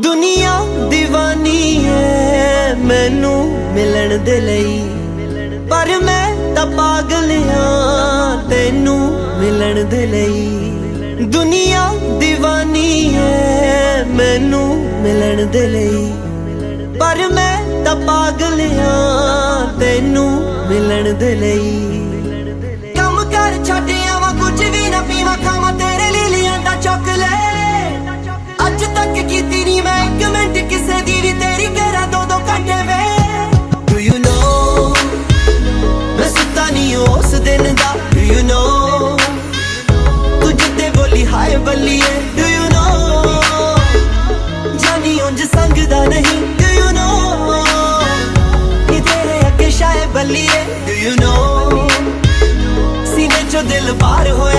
दुनिया दीवानी है मैनू मिलन दे लई, पर मैं तां पागल हां तैनू मिलन दे लई। दुनिया दीवानी है मैनू मिलन दे लई, पर मैं तां पागल हां तैनू मिलन दे लई। कम कर छड्ड आवां कुछ भी ना पीवां खावां तेरे लिए लिआंदा चॉकलेट, अज तक कीती नी मैं एक मिनट किसे दी भी तेरी करा दो दो घंटे वे। डू यू नो मैं सुता नी उस दिन दा, डू यू नो तू जिद्दे बोली हाय बल्लिए, डू यू नो जानी उंज संगदा नहीं, डू यू नो नी तेरे अगे शाय बल्लिए, डू यू नो सीने चो दिल बाहर होए